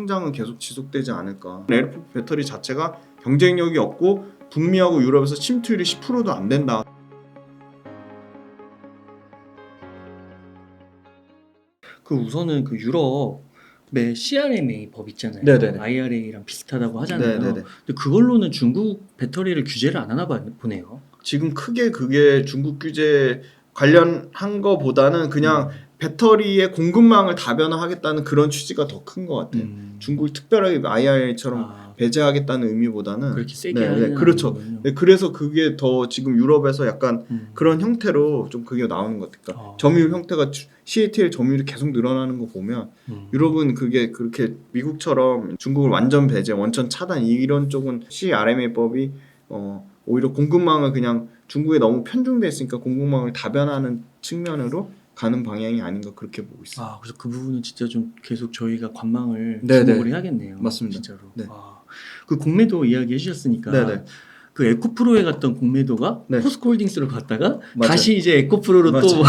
성장은 계속 지속되지 않을까. LFP 배터리 자체가 경쟁력이 없고 북미하고 유럽에서 침투율이 10%도 안 된다. 그 우선은 그 유럽의 CRMA 법 있잖아요. 네네네. IRA랑 비슷하다고 하잖아요. 네네네. 근데 그걸로는 중국 배터리를 규제를 안 하나 보네요. 지금 크게 그게 중국 규제 관련한 거보다는 그냥 배터리의 공급망을 다변화하겠다는 그런 취지가 더 큰 것 같아요. 중국이 특별하게 IRA처럼 배제하겠다는 의미보다는 그렇게 세게 네, 하는 그렇죠. 거군요. 네, 그래서 그게 더 지금 유럽에서 약간 그런 형태로 좀 그게 나오는 것 같아요. 점유율 형태가 CATL 점유율이 계속 늘어나는 거 보면 유럽은 그게 그렇게 미국처럼 중국을 완전 배제, 원천 차단 이런 쪽은 CRMA법이 오히려 공급망을 그냥 중국에 너무 편중돼 있으니까 공급망을 다변하는 측면으로 가는 방향이 아닌가 그렇게 보고 있어요. 그래서 그 부분은 진짜 좀 계속 저희가 관망을 네네. 주목을 해야겠네요. 맞습니다. 진짜로. 네. 그 공매도 이야기해 주셨으니까 네네. 그 에코프로에 갔던 공매도가 네. 포스코홀딩스로 갔다가 맞아요. 다시 이제 에코프로로 맞아요. 또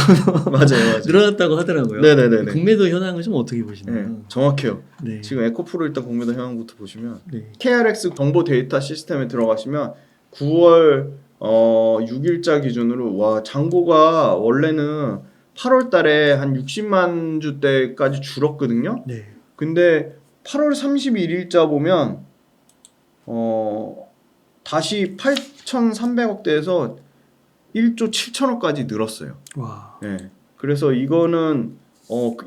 맞아요. 늘어났다고 하더라고요. 네네네. 공매도 현황을 좀 어떻게 보시나요? 네, 정확해요. 네. 지금 에코프로 일단 공매도 현황부터 보시면 네. KRX 정보 데이터 시스템에 들어가시면 9월 6일자 기준으로 와 잔고가 원래는 8월 달에 한 60만 주대까지 줄었거든요. 네. 근데 8월 31일자 보면 다시 8,300억대에서 1조 7천억까지 늘었어요. 와. 네. 그래서 이거는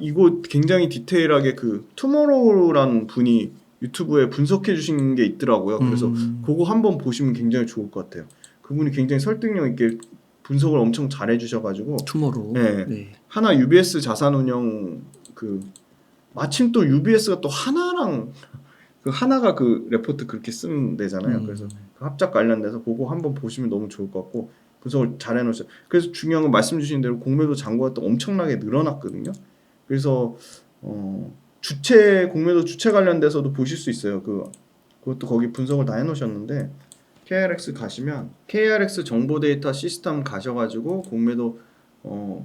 이거 굉장히 디테일하게 그 투모로우라는 분이 유튜브에 분석해 주신 게 있더라고요. 그래서 그거 한번 보시면 굉장히 좋을 것 같아요. 그분이 굉장히 설득력 있게 분석을 엄청 잘 해주셔가지고 투모로우. 네. 네. 하나 UBS 자산운용 그 마침 또 UBS가 또 하나랑 그 하나가 그 레포트 그렇게 쓰는 데잖아요. 그래서 그 합작 관련돼서 그거 한번 보시면 너무 좋을 것 같고 분석을 잘 해놓으셨어요. 그래서 중요한 건 말씀 주신 대로 공매도 잔고가 또 엄청나게 늘어났거든요. 그래서 공매도 주체 관련돼서도 보실 수 있어요. 그것도 거기 분석을 다 해놓으셨는데 KRX 가시면 KRX 정보 데이터 시스템 가셔가지고 공매도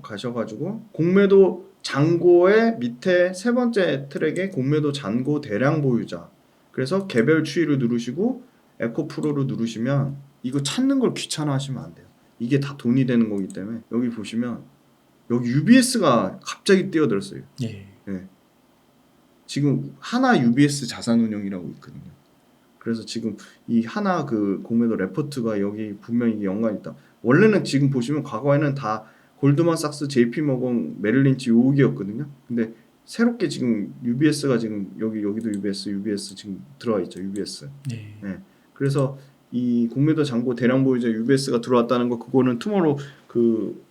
가셔가지고 공매도 잔고의 밑에 세 번째 트랙에 공매도 잔고 대량 보유자 그래서 개별 추이를 누르시고 에코프로를 누르시면 이거 찾는 걸 귀찮아 하시면 안 돼요. 이게 다 돈이 되는 거기 때문에 여기 보시면 여기 UBS가 갑자기 뛰어들었어요. 네. 네. 지금 하나 UBS 자산운용이라고 있거든요. 그래서 지금 이 하나 그 공매도 레포트가 여기 분명히 이게 연관이 있다. 원래는 지금 보시면 과거에는 다 골드만삭스, JP모건, 메릴린치 요기였거든요. 근데 새롭게 지금 UBS가 지금 여기도 UBS 지금 들어와 있죠. UBS. 네. 네. 그래서 이 공매도 잔고 대량 보유자 UBS가 들어왔다는 거 그거는 투모로우 그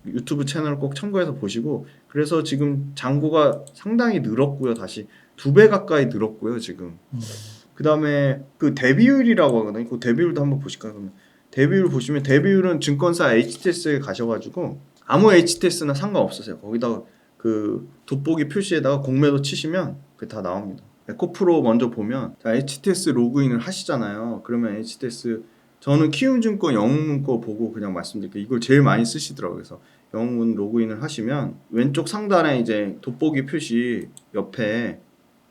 유튜브 채널을 꼭 참고해서 보시고 그래서 지금 잔고가 상당히 늘었고요. 다시 2배 가까이 늘었고요. 지금. 그 다음에 그 대비율이라고 하거든요. 그 대비율도 한번 보실까요? 그러면 대비율 보시면 대비율은 증권사 HTS에 가셔가지고 아무 HTS나 상관없으세요. 거기다가 그 돋보기 표시에다가 공매도 치시면 그게 다 나옵니다. 에코프로 먼저 보면 자, HTS 로그인을 하시잖아요. 그러면 HTS 저는 키움증권 영웅문 거 보고 그냥 말씀드릴게요. 이걸 제일 많이 쓰시더라고요. 그래서 영웅문 로그인을 하시면 왼쪽 상단에 이제 돋보기 표시 옆에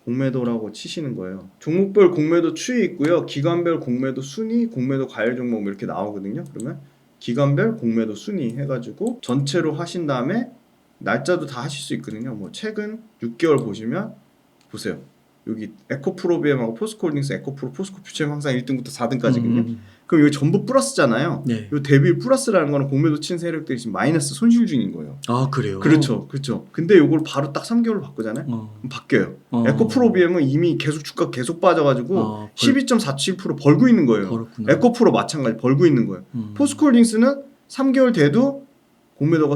공매도라고 치시는 거예요. 종목별 공매도 추이 있고요. 기간별 공매도 순위, 공매도 과열 종목 이렇게 나오거든요. 그러면 기간별 공매도 순위 해가지고 전체로 하신 다음에 날짜도 다 하실 수 있거든요. 뭐 최근 6개월 보시면 보세요. 여기 에코프로비엠하고 포스코홀딩스, 에코프로, 포스코퓨처엠 항상 1등부터 4등까지거든요. 그럼 여기 전부 플러스잖아요. 네. 이 대비율 플러스라는 거는 공매도 친 세력들이 지금 마이너스 손실 중인 거예요. 아 그래요? 그렇죠. 근데 이걸 바로 딱 3개월로 바꾸잖아요. 그럼 바뀌어요. 에코프로비엠은 이미 주가 계속 빠져가지고 12.47% 벌고 있는 거예요. 벌었구나. 에코프로 마찬가지 벌고 있는 거예요. 포스코홀딩스는 3개월 돼도 공매도가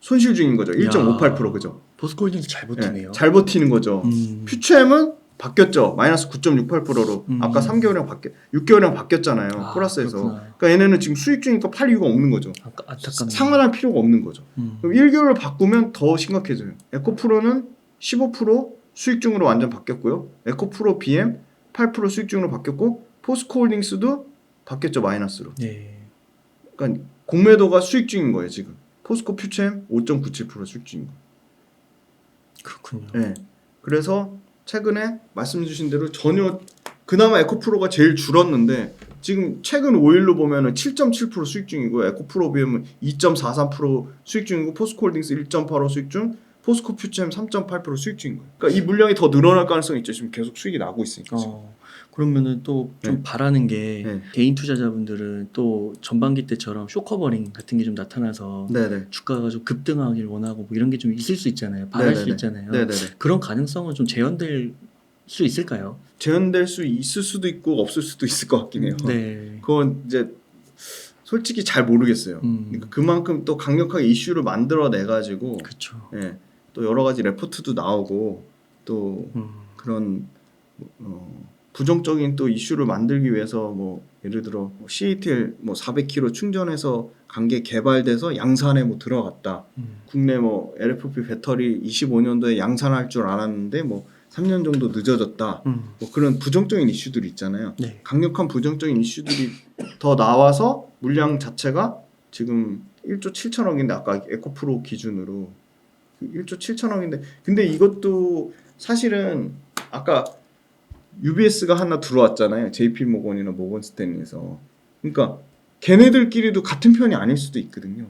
손실 중인 거죠. 1.58% 그죠? 포스코홀딩스 잘 버티네요. 네, 잘 버티는 거죠. 퓨처엠은 바뀌었죠. 마이너스 9.68%로 아까 3개월이랑 6개월이랑 바뀌었잖아요. 플러스에서. 그러니까 얘네는 지금 수익 중이니까 팔 이유가 없는 거죠. 안타깝네요. 상환할 필요가 없는 거죠. 그럼 1개월을 바꾸면 더 심각해져요. 에코프로는 15% 수익 중으로 완전 바뀌었고요. 에코프로 BM 8% 수익 중으로 바뀌었고 포스코홀딩스도 바뀌었죠. 마이너스로. 네. 그러니까 공매도가 수익 중인 거예요. 지금. 포스코 퓨처엠 5.97% 수익 중인 거예요. 그렇군요. 네. 그래서 최근에 말씀 주신 대로 전혀 그나마 에코프로가 제일 줄었는데 지금 최근 5일로 보면은 7.7% 수익 중이고 에코프로 비하면 2.43% 수익 중이고 포스코홀딩스 1.85 수익 중 포스코 퓨처엠 3.8% 수익 중인 거예요. 그러니까 이 물량이 더 늘어날 가능성이 있죠. 지금 계속 수익이 나고 있으니까. 지금. 그러면은 또 좀 네. 바라는 게 네. 개인 투자자분들은 또 전반기 때처럼 쇼커버링 같은 게 좀 나타나서 네네. 주가가 좀 급등하길 원하고 뭐 이런 게 좀 있을 수 있잖아요. 바랄 수 네네네. 있잖아요. 네네네. 그런 가능성은 좀 재현될 수 있을까요? 재현될 수 있을 수도 있고 없을 수도 있을 것 같긴 해요. 네. 그건 이제 솔직히 잘 모르겠어요. 그러니까 그만큼 또 강력하게 이슈를 만들어내 가지고 그렇죠. 예, 또 여러 가지 레포트도 나오고 또 그런 부정적인 또 이슈를 만들기 위해서 뭐 예를 들어 CATL 뭐 400km 충전해서 관계 개발돼서 양산에 뭐 들어갔다. 국내 뭐 LFP 배터리 25년도에 양산할 줄 알았는데 뭐 3년 정도 늦어졌다. 뭐 그런 부정적인 이슈들이 있잖아요. 네. 강력한 부정적인 이슈들이 더 나와서 물량 자체가 지금 1조 7천억인데 아까 에코프로 기준으로 1조 7천억인데 근데 이것도 사실은 아까 UBS가 하나 들어왔잖아요. JP 모건이나 모건 스탠리에서. 그러니까 걔네들끼리도 같은 편이 아닐 수도 있거든요.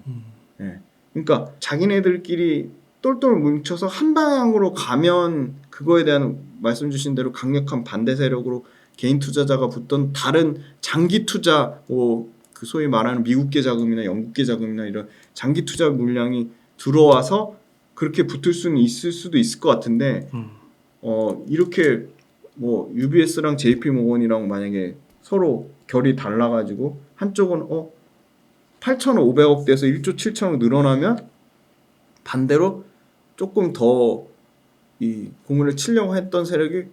예. 그러니까 자기네들끼리 똘똘 뭉쳐서 한 방향으로 가면 그거에 대한 말씀 주신 대로 강력한 반대 세력으로 개인 투자자가 붙던 다른 장기 투자 그 소위 말하는 미국계 자금이나 영국계 자금이나 이런 장기 투자 물량이 들어와서 그렇게 붙을 수는 있을 수도 있을 것 같은데 이렇게 뭐 UBS랑 JP 모건이랑 만약에 서로 결이 달라가지고 한쪽은 8,500억 돼서 1조 7천억 늘어나면 반대로 조금 더 이 공을 치려고 했던 세력이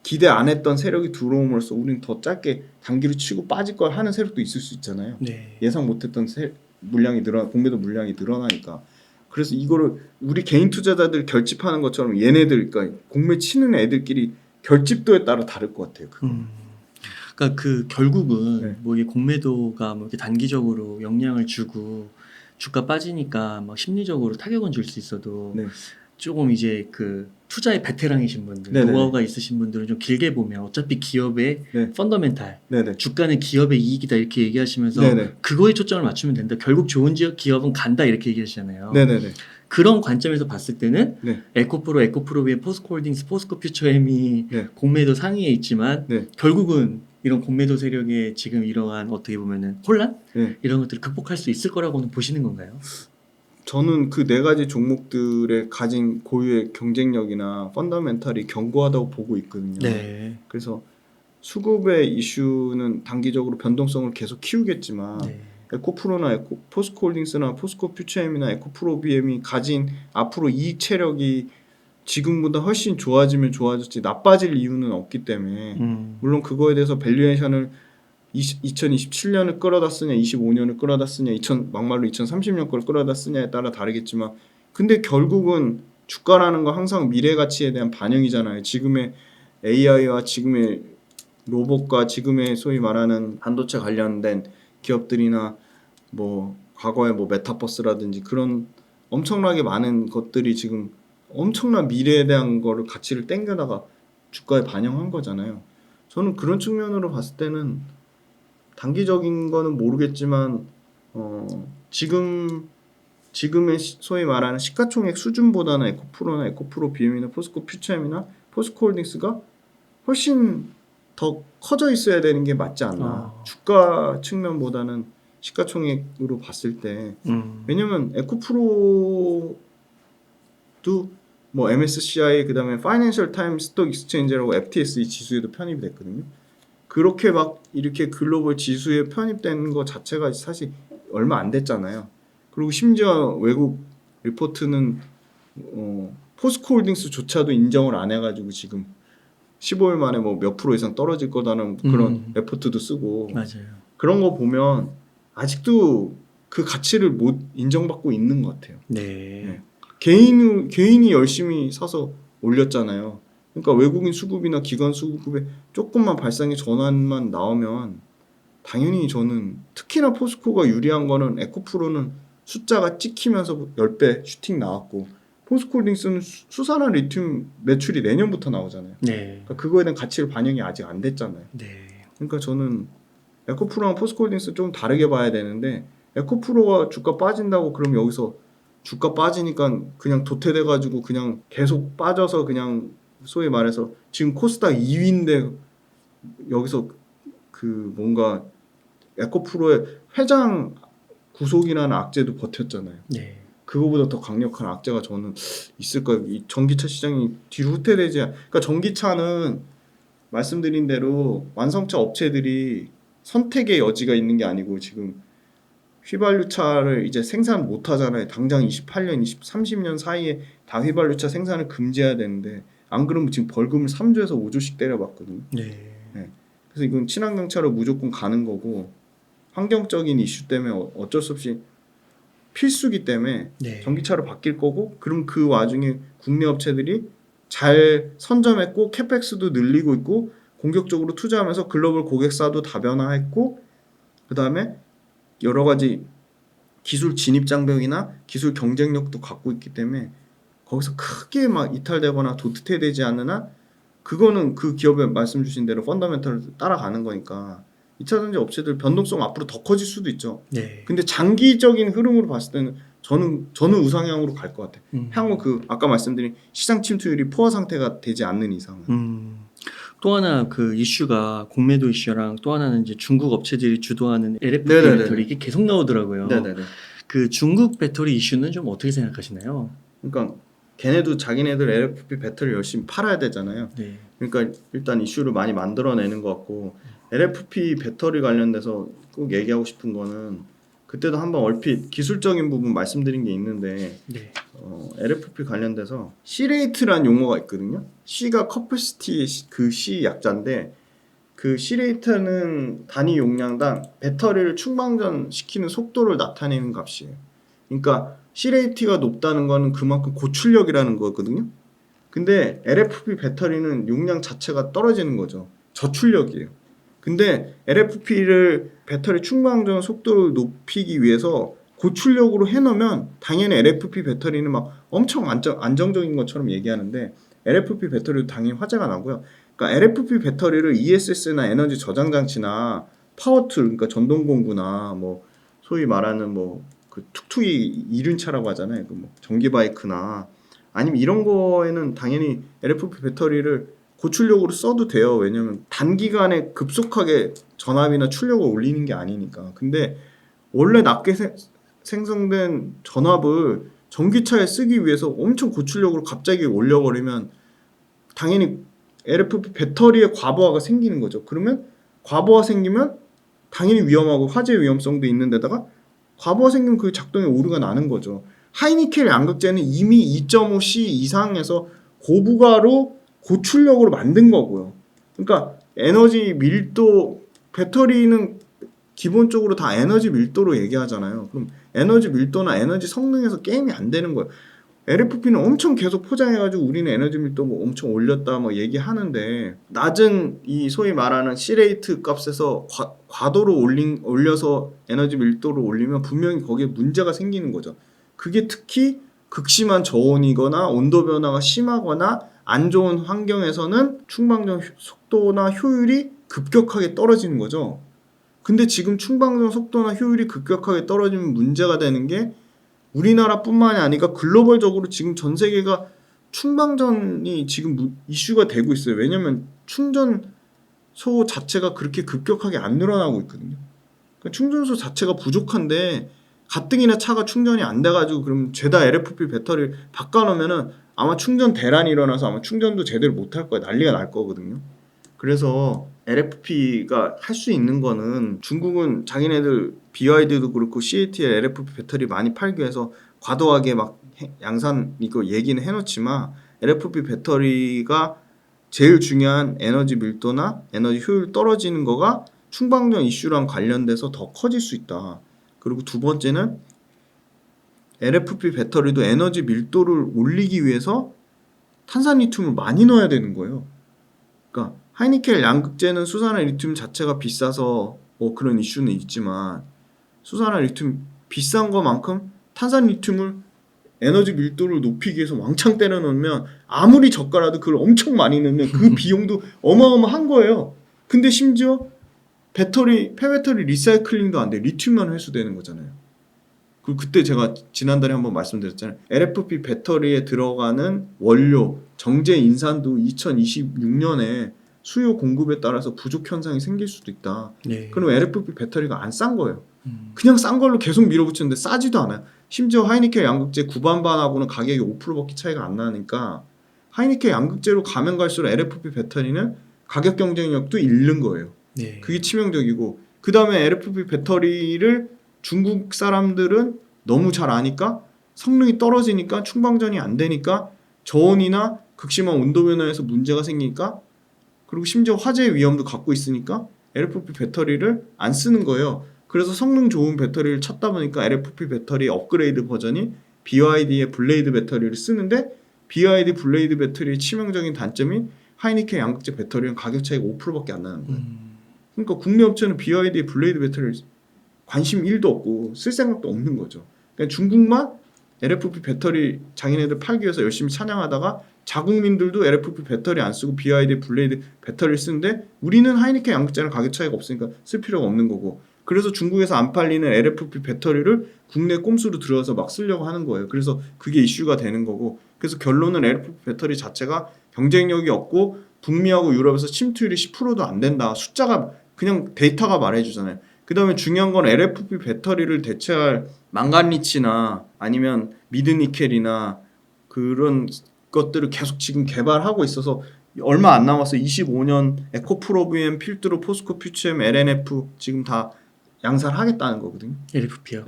기대 안 했던 세력이 들어옴으로써 우리는 더 짧게 단기로 치고 빠질 걸 하는 세력도 있을 수 있잖아요. 네. 예상 못했던 공매도 물량이 늘어나니까. 그래서 이거를 우리 개인 투자자들 결집하는 것처럼 얘네들 그러니까 공매 치는 애들끼리 결집도에 따라 다를 것 같아요. 그러니까 그 결국은 네. 뭐 이게 공매도가 뭐 이렇게 단기적으로 영향을 주고 주가 빠지니까 막 심리적으로 타격은 줄 수 있어도 네. 조금 이제 그 투자의 베테랑이신 분들, 네네네. 노하우가 있으신 분들은 좀 길게 보면 어차피 기업의 네. 펀더멘탈, 네네. 주가는 기업의 이익이다 이렇게 얘기하시면서 네네. 그거에 초점을 맞추면 된다. 결국 좋은 기업은 간다 이렇게 얘기하시잖아요. 네네네. 그런 관점에서 봤을 때는 네. 에코프로 위에 포스코홀딩스, 포스코 퓨처엠이 네. 공매도 상위에 있지만 네. 결국은 이런 공매도 세력의 지금 이러한 어떻게 보면은 혼란 네. 이런 것들을 극복할 수 있을 거라고는 보시는 건가요? 저는 그 네 가지 종목들의 가진 고유의 경쟁력이나 펀더멘탈이 견고하다고 보고 있거든요. 네. 그래서 수급의 이슈는 단기적으로 변동성을 계속 키우겠지만 네. 에코프로나 포스코홀딩스나 포스코 퓨처엠이나 에코프로 BM이 가진 앞으로 이익 체력이 지금보다 훨씬 좋아지면 좋아졌지 나빠질 이유는 없기 때문에 물론 그거에 대해서 밸류에이션을 2027년을 끌어다 쓰냐 25년을 끌어다 쓰냐 막말로 2030년 걸 끌어다 쓰냐에 따라 다르겠지만 근데 결국은 주가라는 거 항상 미래 가치에 대한 반영이잖아요. 지금의 AI와 지금의 로봇과 지금의 소위 말하는 반도체 관련된 기업들이나 뭐 과거에 뭐 메타버스라든지 그런 엄청나게 많은 것들이 지금 엄청난 미래에 대한 거를 가치를 땡겨다가 주가에 반영한 거잖아요. 저는 그런 측면으로 봤을 때는 단기적인 거는 모르겠지만 지금의 소위 말하는 시가총액 수준보다는 에코프로나 에코프로 BM이나 포스코 퓨처엠이나 포스코홀딩스가 훨씬 더 커져 있어야 되는 게 맞지 않나. 주가 측면보다는 시가총액으로 봤을 때 왜냐면 에코프로도 뭐 MSCI 그다음에 파이낸셜 타임 스톡 익스체인지라고 FTSE 지수에도 편입이 됐거든요. 그렇게 막 이렇게 글로벌 지수에 편입된 거 자체가 사실 얼마 안 됐잖아요. 그리고 심지어 외국 리포트는 포스코홀딩스조차도 인정을 안 해가지고 지금 15일 만에 뭐 몇 프로 이상 떨어질 거다는 그런 레포트도 쓰고 맞아요. 그런 거 보면 아직도 그 가치를 못 인정받고 있는 것 같아요. 네. 개인이 열심히 사서 올렸잖아요. 그러니까 외국인 수급이나 기관 수급에 조금만 발상의 전환만 나오면 당연히 저는 특히나 포스코가 유리한 거는 에코프로는 숫자가 찍히면서 10배 슈팅 나왔고 포스코홀딩스는 수산화 리튬 매출이 내년부터 나오잖아요. 네. 그러니까 그거에 대한 가치를 반영이 아직 안 됐잖아요. 네. 그러니까 저는 에코프로랑 포스코홀딩스 좀 다르게 봐야 되는데 에코프로가 주가 빠진다고 그럼 여기서 주가 빠지니까 그냥 도태돼가지고 그냥 계속 빠져서 그냥 소위 말해서 지금 코스닥 2위인데 여기서 그 뭔가 에코프로의 회장 구속이라는 악재도 버텼잖아요. 네. 그거보다 더 강력한 악재가 저는 있을까요? 이 전기차 시장이 뒤로 후퇴되지 그러니까 전기차는 말씀드린 대로 완성차 업체들이 선택의 여지가 있는 게 아니고 지금 휘발유차를 이제 생산 못 하잖아요. 당장 28년, 30년 사이에 다 휘발유차 생산을 금지해야 되는데 안 그러면 지금 벌금을 3조에서 5조씩 때려봤거든요. 네. 그래서 이건 친환경차로 무조건 가는 거고 환경적인 이슈 때문에 어쩔 수 없이 필수기 때문에 네. 전기차로 바뀔 거고 그럼 그 와중에 국내 업체들이 잘 선점했고 캐펙스도 늘리고 있고 공격적으로 투자하면서 글로벌 고객사도 다변화했고 그 다음에 여러 가지 기술 진입 장벽이나 기술 경쟁력도 갖고 있기 때문에 거기서 크게 막 이탈되거나 도태되지 않는 한 그거는 그 기업의 말씀 주신 대로 펀더멘털을 따라가는 거니까 2차전지 업체들 변동성 앞으로 더 커질 수도 있죠. 네. 근데 장기적인 흐름으로 봤을 때는 저는 우상향으로 갈 것 같아요. 향후 그 아까 말씀드린 시장 침투율이 포화 상태가 되지 않는 이상은. 또 하나 그 이슈가 공매도 이슈랑 또 하나는 이제 중국 업체들이 주도하는 LFP 네네네. 배터리 이게 계속 나오더라고요. 네네네. 그 중국 배터리 이슈는 좀 어떻게 생각하시나요? 그러니까 걔네도 자기네들 LFP 배터리 열심히 팔아야 되잖아요. 네. 그러니까 일단 이슈를 많이 만들어내는 것 같고 LFP 배터리 관련돼서 꼭 얘기하고 싶은 거는 그때도 한번 얼핏 기술적인 부분 말씀드린 게 있는데 네. LFP 관련돼서 C레이트라는 용어가 있거든요. C가 커퍼시티 그 C 약자인데 그 C레이트는 단위 용량당 배터리를 충방전 시키는 속도를 나타내는 값이에요. 그러니까 C레이트가 높다는 거는 그만큼 고출력이라는 거거든요. 근데 LFP 배터리는 용량 자체가 떨어지는 거죠. 저출력이에요. 근데 LFP를 배터리 충방전 속도를 높이기 위해서 고출력으로 해놓으면 당연히 LFP 배터리는 막 엄청 안정적인 것처럼 얘기하는데 LFP 배터리도 당연히 화재가 나고요. 그러니까 LFP 배터리를 ESS나 에너지 저장 장치나 파워툴 그러니까 전동 공구나 뭐 소위 말하는 뭐 그 툭툭이 이륜차라고 하잖아요. 그 뭐 전기 바이크나 아니면 이런 거에는 당연히 LFP 배터리를 고출력으로 써도 돼요. 왜냐면 단기간에 급속하게 전압이나 출력을 올리는 게 아니니까. 근데 원래 낮게 생성된 전압을 전기차에 쓰기 위해서 엄청 고출력으로 갑자기 올려버리면 당연히 LFP 배터리에 과부하가 생기는 거죠. 그러면 과부하 생기면 당연히 위험하고 화재 위험성도 있는 데다가 과부하 생기면 그 작동에 오류가 나는 거죠. 하이니켈 양극재는 이미 2.5C 이상에서 고부가로 고출력으로 만든 거고요. 그러니까 에너지 밀도 배터리는 기본적으로 다 에너지 밀도로 얘기하잖아요. 그럼 에너지 밀도나 에너지 성능에서 게임이 안 되는 거예요. LFP는 엄청 계속 포장해가지고 우리는 에너지 밀도 뭐 엄청 올렸다 뭐 얘기하는데 낮은 이 소위 말하는 C레이트 값에서 과도로 올려서 에너지 밀도를 올리면 분명히 거기에 문제가 생기는 거죠. 그게 특히 극심한 저온이거나 온도 변화가 심하거나 안 좋은 환경에서는 충방전 속도나 효율이 급격하게 떨어지는 거죠. 근데 지금 충방전 속도나 효율이 급격하게 떨어지면 문제가 되는 게 우리나라뿐만이 아니라 글로벌적으로 지금 전 세계가 충방전이 지금 이슈가 되고 있어요. 왜냐면 충전소 자체가 그렇게 급격하게 안 늘어나고 있거든요. 그러니까 충전소 자체가 부족한데 가뜩이나 차가 충전이 안 돼가지고 그럼 죄다 LFP 배터리를 바꿔놓으면은 아마 충전 대란이 일어나서 아마 충전도 제대로 못할 거예요. 난리가 날 거거든요. 그래서 LFP가 할 수 있는 거는 중국은 자기네들 BYD도 그렇고 CATL LFP 배터리 많이 팔기 위해서 과도하게 막 양산 이거 얘기는 해놓지만 LFP 배터리가 제일 중요한 에너지 밀도나 에너지 효율 떨어지는 거가 충방전 이슈랑 관련돼서 더 커질 수 있다. 그리고 두 번째는 LFP 배터리도 에너지 밀도를 올리기 위해서 탄산 리튬을 많이 넣어야 되는 거예요. 그러니까 하이니켈 양극재는 수산화 리튬 자체가 비싸서 뭐 그런 이슈는 있지만 수산화 리튬 비싼 것만큼 탄산 리튬을 에너지 밀도를 높이기 위해서 왕창 때려 넣으면 아무리 저가라도 그걸 엄청 많이 넣으면 그 비용도 어마어마한 거예요. 근데 심지어 폐배터리 리사이클링도 안 돼. 리튬만 회수되는 거잖아요. 그리고 그때 제가 지난달에 한번 말씀드렸잖아요. LFP 배터리에 들어가는 원료, 정제 인산도 2026년에 수요 공급에 따라서 부족 현상이 생길 수도 있다. 네. 그럼 LFP 배터리가 안 싼 거예요. 그냥 싼 걸로 계속 밀어붙이는데 싸지도 않아요. 심지어 하이니켈 양극재 구반반하고는 가격이 5%밖에 차이가 안 나니까 하이니켈 양극재로 가면 갈수록 LFP 배터리는 가격 경쟁력도 잃는 거예요. 네. 그게 치명적이고, 그 다음에 LFP 배터리를 중국 사람들은 너무 잘 아니까 성능이 떨어지니까 충방전이 안 되니까 저온이나 극심한 온도 변화에서 문제가 생기니까, 그리고 심지어 화재 위험도 갖고 있으니까 LFP 배터리를 안 쓰는 거예요. 그래서 성능 좋은 배터리를 찾다 보니까 LFP 배터리 업그레이드 버전이 BYD의 블레이드 배터리를 쓰는데, BYD 블레이드 배터리의 치명적인 단점이 하이니켈 양극재 배터리는 가격 차이가 5%밖에 안 나는 거예요. 그러니까 국내 업체는 BYD의 블레이드 배터리를 관심 1도 없고 쓸 생각도 없는 거죠. 그러니까 중국만 LFP 배터리 자기네들 팔기 위해서 열심히 찬양하다가 자국민들도 LFP 배터리 안 쓰고 BYD 블레이드 배터리를 쓰는데, 우리는 하이니켈 양극재랑 가격 차이가 없으니까 쓸 필요가 없는 거고, 그래서 중국에서 안 팔리는 LFP 배터리를 국내 꼼수로 들어서 막 쓰려고 하는 거예요. 그래서 그게 이슈가 되는 거고, 그래서 결론은 LFP 배터리 자체가 경쟁력이 없고 북미하고 유럽에서 침투율이 10%도 안 된다. 숫자가 그냥 데이터가 말해주잖아요. 그 다음에 중요한 건 LFP 배터리를 대체할 망간리치나 아니면 미드니켈이나 그런 것들을 계속 지금 개발하고 있어서 얼마 안 남았어요. 25년 에코프로비엠, 필드로, 포스코, 퓨처엠, LNF 지금 다 양산을 하겠다는 거거든요. LFP요.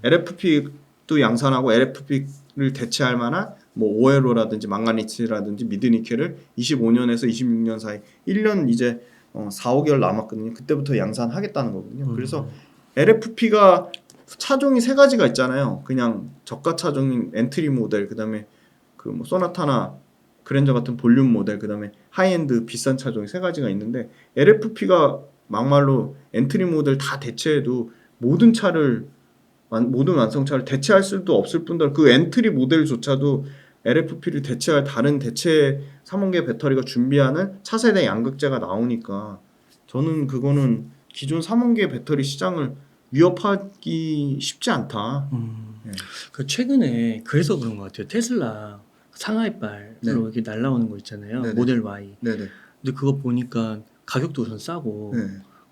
LFP도 양산하고 LFP를 대체할 만한 뭐 오에로라든지 망간리치라든지 미드니켈을 25년에서 26년 사이 1년 이제 4, 5개월 남았거든요. 그때부터 양산하겠다는 거거든요. 그래서 LFP가 차종이 세 가지가 있잖아요. 그냥 저가 차종인 엔트리 모델, 그다음에 그 뭐 소나타나 그랜저 같은 볼륨 모델, 그다음에 하이엔드 비싼 차종이 세 가지가 있는데, LFP가 막말로 엔트리 모델 다 대체해도 모든 완성차를 대체할 수도 없을 뿐더러 그 엔트리 모델조차도 LFP를 대체할 다른 대체 3원계 배터리가 준비하는 차세대 양극재가 나오니까 저는 그거는 기존 3원계 배터리 시장을 위협하기 쉽지 않다. 네. 그 최근에 그래서 그런 것 같아요. 테슬라 상하이발로 네. 이렇게 날라오는 거 있잖아요. 네네. 모델 Y. 네네. 근데 그거 보니까 가격도 우선 싸고, 네.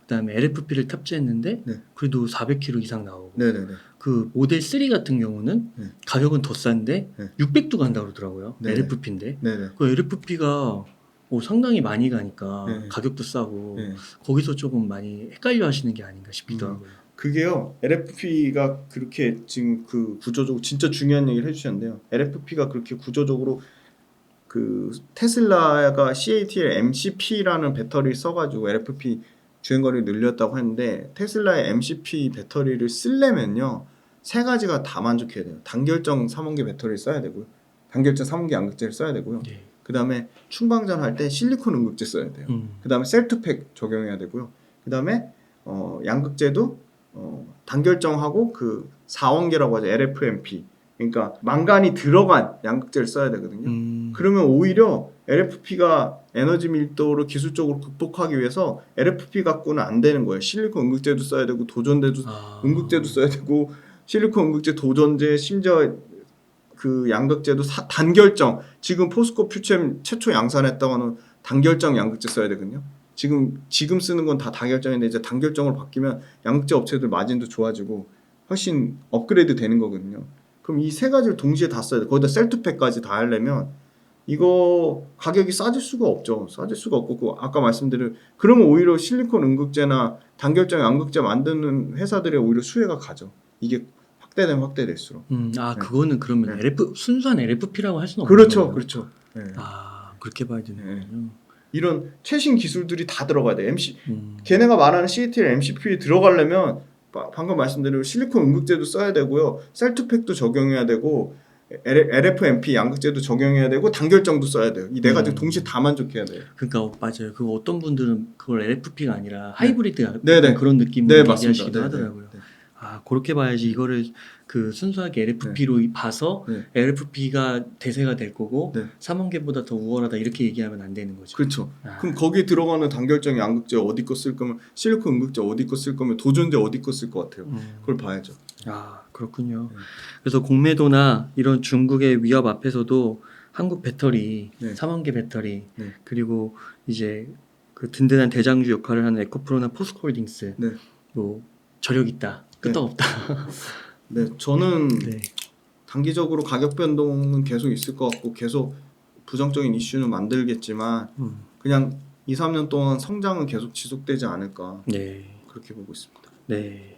그다음에 LFP를 탑재했는데 네. 그래도 400km 이상 나오고, 네네네. 그 모델 3 같은 경우는 네. 가격은 더 싼데 네. 600도 간다고 그러더라고요. 네네. LFP인데 네네. 그 LFP가 상당히 많이 가니까 네. 가격도 싸고, 네. 거기서 조금 많이 헷갈려 하시는 게 아닌가 싶기도 하고요. 그게요, LFP가 그렇게 지금 그 구조적으로 진짜 중요한 얘기를 해주셨는데요. LFP가 그렇게 구조적으로 그 테슬라가 CATL MCP라는 배터리를 써가지고 LFP 주행거리를 늘렸다고 했는데, 테슬라의 MCP 배터리를 쓰려면요 세 가지가 다 만족해야 돼요. 단결정 3원계 배터리를 써야 되고요, 단결정 3원계 양극재를 써야 되고요, 네. 그 다음에 충방전 할 때 실리콘 응급제 써야 돼요. 그 다음에 셀투팩 적용해야 되고요, 그 다음에 양극재도 단결정하고 그 4원계라고 하죠. LFMP. 그러니까 망간이 들어간 양극재를 써야 되거든요. 그러면 오히려 LFP가 에너지 밀도를 기술적으로 극복하기 위해서 LFP 갖고는 안 되는 거예요. 실리콘 응급제도 써야 되고 도전제도 응급제도 써야 되고, 실리콘 응급제, 도전제, 심지어 그 양극재도 단결정, 지금 포스코 퓨처엠 최초 양산했다고 하는 단결정 양극재 써야 되거든요. 지금 쓰는 건 다 단결정인데 이제 단결정으로 바뀌면 양극재 업체들 마진도 좋아지고 훨씬 업그레이드 되는 거거든요. 그럼 이 세 가지를 동시에 다 써야 돼. 거기다 셀투팩까지 다 하려면 이거 가격이 싸질 수가 없죠. 싸질 수가 없고, 아까 말씀드린, 그러면 오히려 실리콘 응급제나 단결정 양극재 만드는 회사들의 오히려 수혜가 가죠. 이게 확대되면 확대될수록. 네. 그거는 그러면 순수한 LFP라고 할 수는 없는 그렇죠, 거예요. 그렇죠. 네. 그렇게 봐야 되는군요. 네. 이런 최신 기술들이 다 들어가야 돼. 걔네가 말하는 CATL MCP에 들어가려면 방금 말씀드린 실리콘 응급제도 써야 되고요, 셀투팩도 적용해야 되고, LFMP 양극재도 적용해야 되고, 단결정도 써야 돼요. 이 네 가지 동시에 다 만족해야 돼요. 그러니까 맞아요. 그 어떤 분들은 그걸 LFP가 아니라 하이브리드 네네. 그런 느낌으로 네, 얘기하시기도 맞습니다. 하더라고요. 네. 그렇게 봐야지 이거를 그 순수하게 LFP로 봐서 네. LFP가 대세가 될 거고 네. 3원계보다 더 우월하다 이렇게 얘기하면 안 되는 거죠. 그렇죠. 아. 그럼 거기에 들어가는 단결적인 양극재 어디 거 쓸 거면 실리콘 음극재 어디 거 쓸 거면 도전재 어디 거 쓸 것 같아요. 그걸 봐야죠. 그렇군요. 네. 그래서 공매도나 이런 중국의 위협 앞에서도 한국 배터리, 네. 3원계 배터리, 네. 그리고 이제 그 든든한 대장주 역할을 하는 에코프로나 포스코홀딩스, 네. 뭐 저력 있다, 끄떡없다. 네, 저는 네. 단기적으로 가격 변동은 계속 있을 것 같고 계속 부정적인 이슈는 만들겠지만 그냥 2, 3년 동안 성장은 계속 지속되지 않을까 네. 그렇게 보고 있습니다. 네.